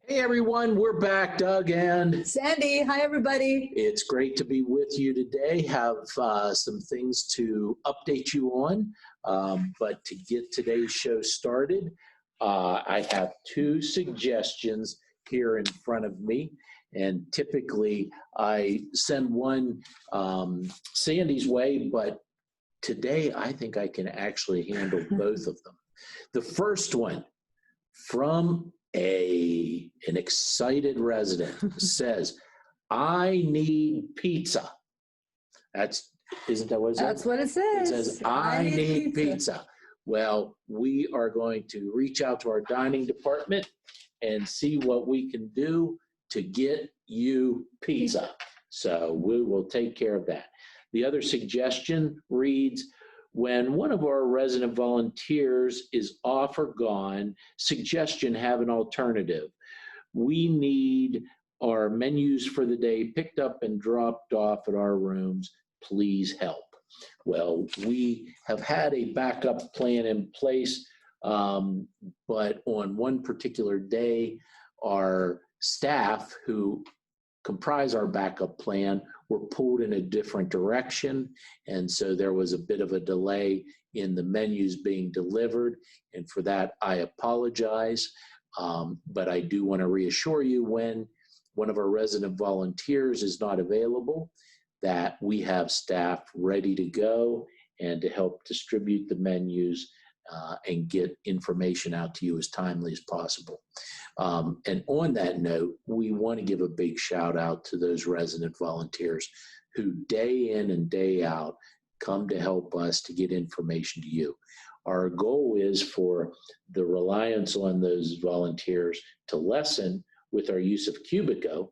Hey everyone, we're back, Doug, and Sandy. Hi, everybody. it's great to be with you today. Have some things to update you on, but to get today's show started, I have two suggestions here in front of me. And typically I send one Sandy's way, but today I think I can actually handle both of them. The first one from an excited resident says, I need pizza. Isn't that what it says? That's what it says. It says, I need pizza. Well, we are going to reach out to our dining department and see what we can do to get you pizza. So we will take care of that. The other suggestion reads, when one of our resident volunteers is off or gone, suggestion, have an alternative. We need our menus for the day picked up and dropped off at our rooms. Please help. Well, we have had a backup plan in place, but on one particular day, our staff who comprise our backup plan were pulled in a different direction. And so there was a bit of a delay in the menus being delivered. And for that, I apologize. But I do want to reassure you, when one of our resident volunteers is not available, that we have staff ready to go and to help distribute the menus and get information out to you as timely as possible. And on that note, we want to give a big shout out to those resident volunteers who day in and day out come to help us to get information to you. Our goal is for the reliance on those volunteers to lessen with our use of Cubico,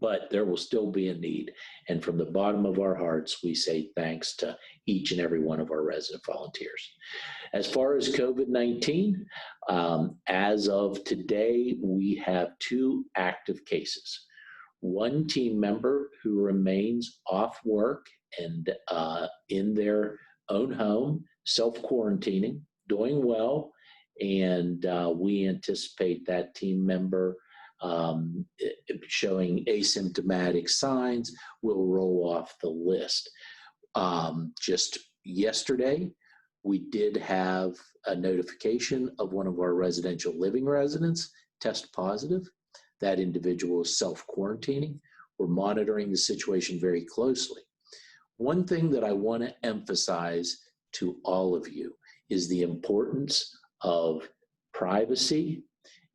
but there will still be a need. And from the bottom of our hearts, we say thanks to each and every one of our resident volunteers. As far as COVID-19, as of today, we have 2 active cases. One team member who remains off work and in their own home, self-quarantining, doing well, and we anticipate that team member showing asymptomatic signs will roll off the list. Just yesterday, we did have a notification of one of our residential living residents test positive. That individual is self-quarantining. We're monitoring the situation very closely. One thing that I want to emphasize to all of you is the importance of privacy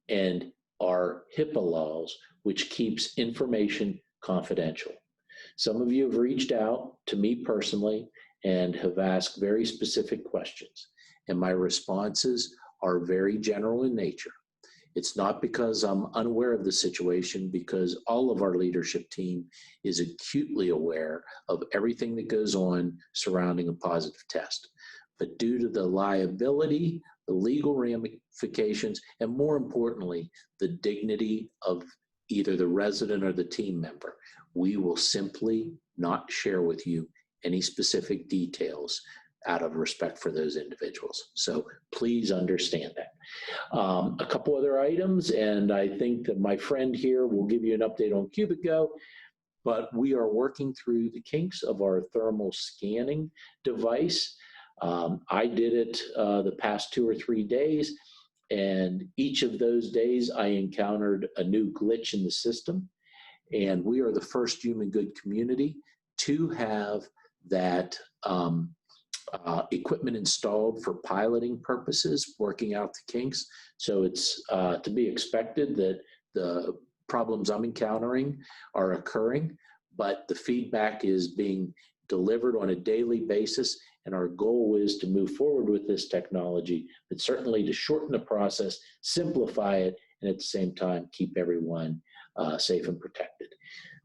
and our HIPAA laws, which keeps information confidential. Some of you have reached out to me personally and have asked very specific questions, and my responses are very general in nature. It's not because I'm unaware of the situation, because all of our leadership team is acutely aware of everything that goes on surrounding a positive test. But due to the liability, the legal ramifications, and more importantly, the dignity of either the resident or the team member, we will simply not share with you any specific details out of respect for those individuals. So please understand that. A couple other items, and I think that my friend here will give you an update on Cubico, but we are working through the kinks of our thermal scanning device. I did it the past 2 or 3 days, and each of those days I encountered a new glitch in the system, and we are the first human good community to have that equipment installed for piloting purposes, working out the kinks. So it's to be expected that the problems I'm encountering are occurring, but the feedback is being delivered on a daily basis, and our goal is to move forward with this technology, but certainly to shorten the process, simplify it, and at the same time keep everyone safe and protected.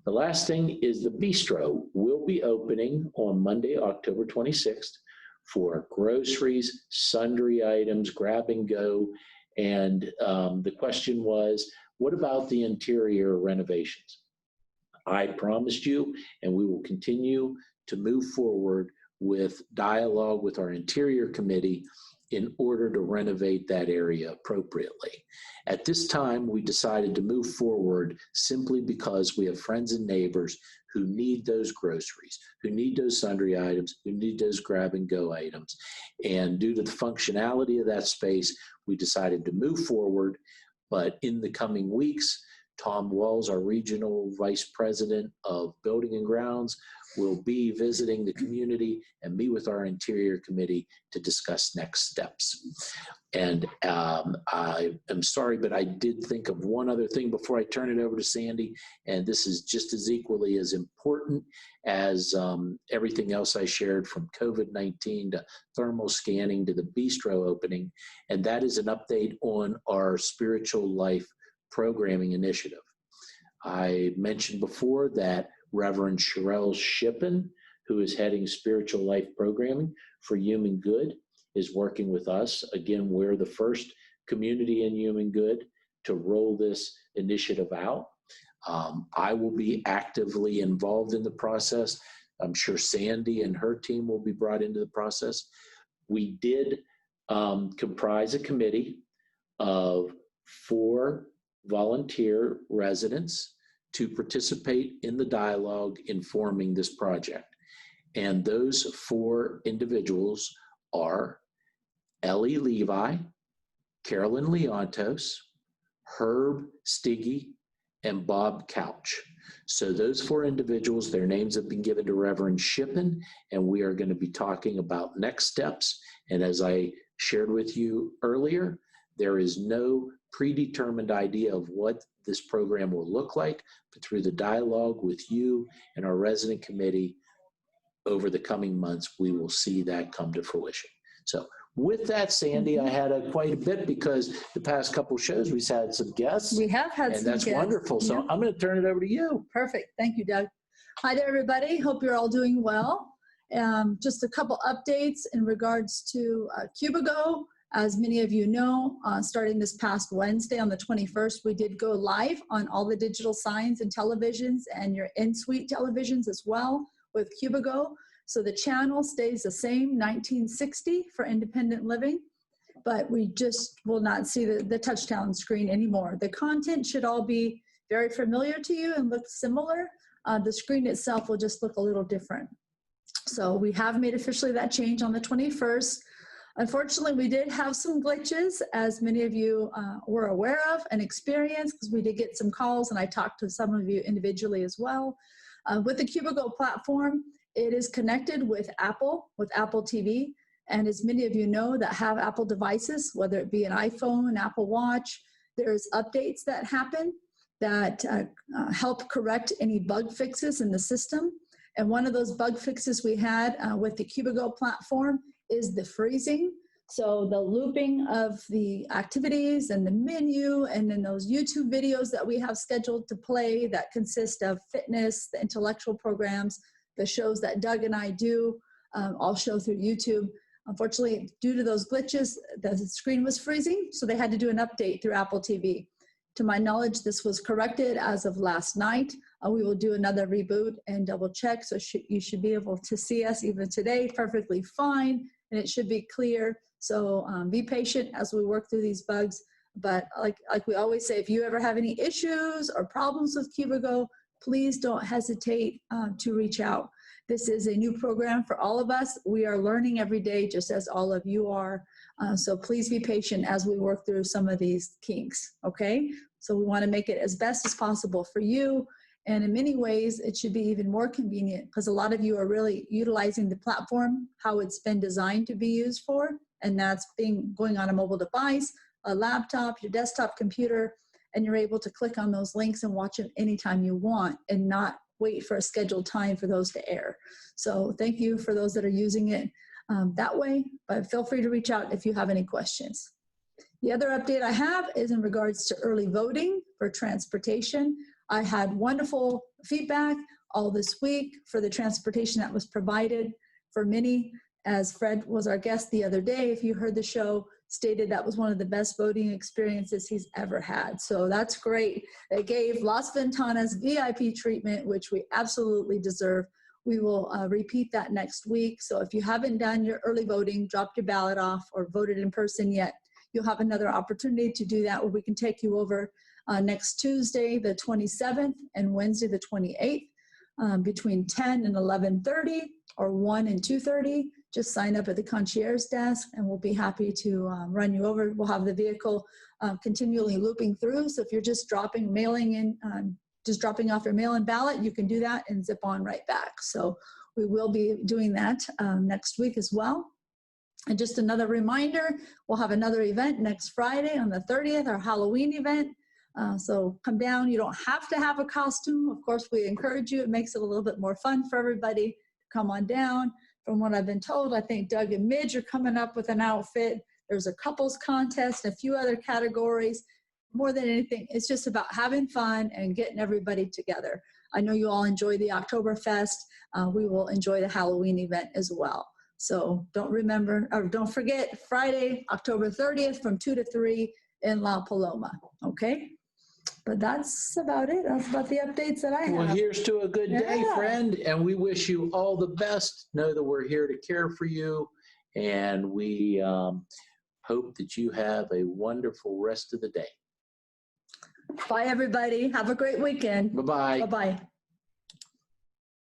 The last thing is the bistro will be opening on Monday, October 26th for groceries, sundry items, grab and go. And the question was, what about the interior renovations? I promised you, and we will continue to move forward with dialogue with our interior committee in order to renovate that area appropriately. At this time, we decided to move forward simply because we have friends and neighbors who need those groceries, who need those sundry items, who need those grab and go items. And due to the functionality of that space, we decided to move forward. But in the coming weeks, Tom Wells, our Regional Vice President of Building and Grounds, will be visiting the community and meet with our Interior Committee to discuss next steps. And I am sorry, but I did think of one other thing before I turn it over to Sandy, and this is just as equally as important as everything else I shared, from COVID-19 to thermal scanning to the bistro opening, and that is an update on our spiritual life programming initiative. I mentioned before that Reverend Sherelle Shippen, who is heading spiritual life programming for Human Good, is working with us. Again, we're the first community in Human Good to roll this initiative out. I will be actively involved in the process. I'm sure Sandy and her team will be brought into the process. We did comprise a committee of 4 volunteer residents to participate in the dialogue in forming this project. And those 4 individuals are Ellie Levi, Carolyn Leontos, Herb Stiggy, and Bob Couch. So those 4 individuals, their names have been given to Reverend Shippen, and we are going to be talking about next steps. And as I shared with you earlier, there is no predetermined idea of what this program will look like, but through the dialogue with you and our resident committee over the coming months, we will see that come to fruition. So with that, Sandy, I had quite a bit because the past couple of shows we've had some guests. We have had and some that's guests. Wonderful. So I'm going to turn it over to you. Perfect. Thank you, Doug. Hi to everybody. Hope you're all doing well. Just a couple updates in regards to Cubigo. As many of you know, starting this past Wednesday on the 21st, we did go live on all the digital signs and televisions and your in-suite televisions as well with Cubigo. So the channel stays the same, 1960 for independent living, but we just will not see the touchdown screen anymore. The content should all be very familiar to you and look similar. The screen itself will just look a little different. So we have made officially that change on the 21st. Unfortunately, we did have some glitches, as many of you were aware of and experienced, because we did get some calls, and I talked to some of you individually as well. With the Cubigo platform, it is connected with Apple TV, and as many of you know that have Apple devices, whether it be an iPhone, Apple Watch, there's updates that happen that help correct any bug fixes in the system. And one of those bug fixes we had with the Cubigo platform is the freezing. So the looping of the activities and the menu, and then those YouTube videos that we have scheduled to play that consist of fitness, the intellectual programs, the shows that Doug and I do, all show through YouTube. Unfortunately, due to those glitches, the screen was freezing, so they had to do an update through Apple TV. To my knowledge, this was corrected as of last night. We will do another reboot and double check, so you should be able to see us even today perfectly fine, and it should be clear. So be patient as we work through these bugs. But like we always say, if you ever have any issues or problems with Cubigo, please don't hesitate to reach out. This is a new program for all of us. We are learning every day, just as all of you are. So please be patient as we work through some of these kinks, okay? So we want to make it as best as possible for you. And in many ways, it should be even more convenient, because a lot of you are really utilizing the platform how it's been designed to be used for. And that's going on a mobile device, a laptop, your desktop computer, and you're able to click on those links and watch them anytime you want and not wait for a scheduled time for those to air. So thank you for those that are using it that way, but feel free to reach out if you have any questions. The other update I have is in regards to early voting for transportation. I had wonderful feedback all this week for the transportation that was provided for many. As Fred was our guest the other day, if you heard the show, stated that was one of the best voting experiences he's ever had. So that's great. It gave Las Ventanas VIP treatment, which we absolutely deserve. We will repeat that next week. So if you haven't done your early voting, dropped your ballot off, or voted in person yet, you'll have another opportunity to do that, where we can take you over next Tuesday, the 27th, and Wednesday, the 28th, between 10 and 11:30 or 1 and 2:30. Just sign up at the concierge desk and we'll be happy to run you over. We'll have the vehicle continually looping through. So if you're just dropping off your mail-in ballot, you can do that and zip on right back. So we will be doing that next week as well. And just another reminder, we'll have another event next Friday on the 30th, our Halloween event. So come down. You don't have to have a costume. Of course, we encourage you. It makes it a little bit more fun for everybody. Come on down. From what I've been told, I think Doug and Midge are coming up with an outfit. There's a couples contest, a few other categories. More than anything, it's just about having fun and getting everybody together. I know you all enjoy the Oktoberfest. We will enjoy the Halloween event as well. So don't forget, Friday, October 30th from 2 to 3 in La Paloma. Okay? But that's about it. That's about the updates that I have. Well, here's to a good day, Yeah. friend. And we wish you all the best. Know that we're here to care for you. And we hope that you have a wonderful rest of the day. Bye, everybody. Have a great weekend. Bye-bye. Bye-bye.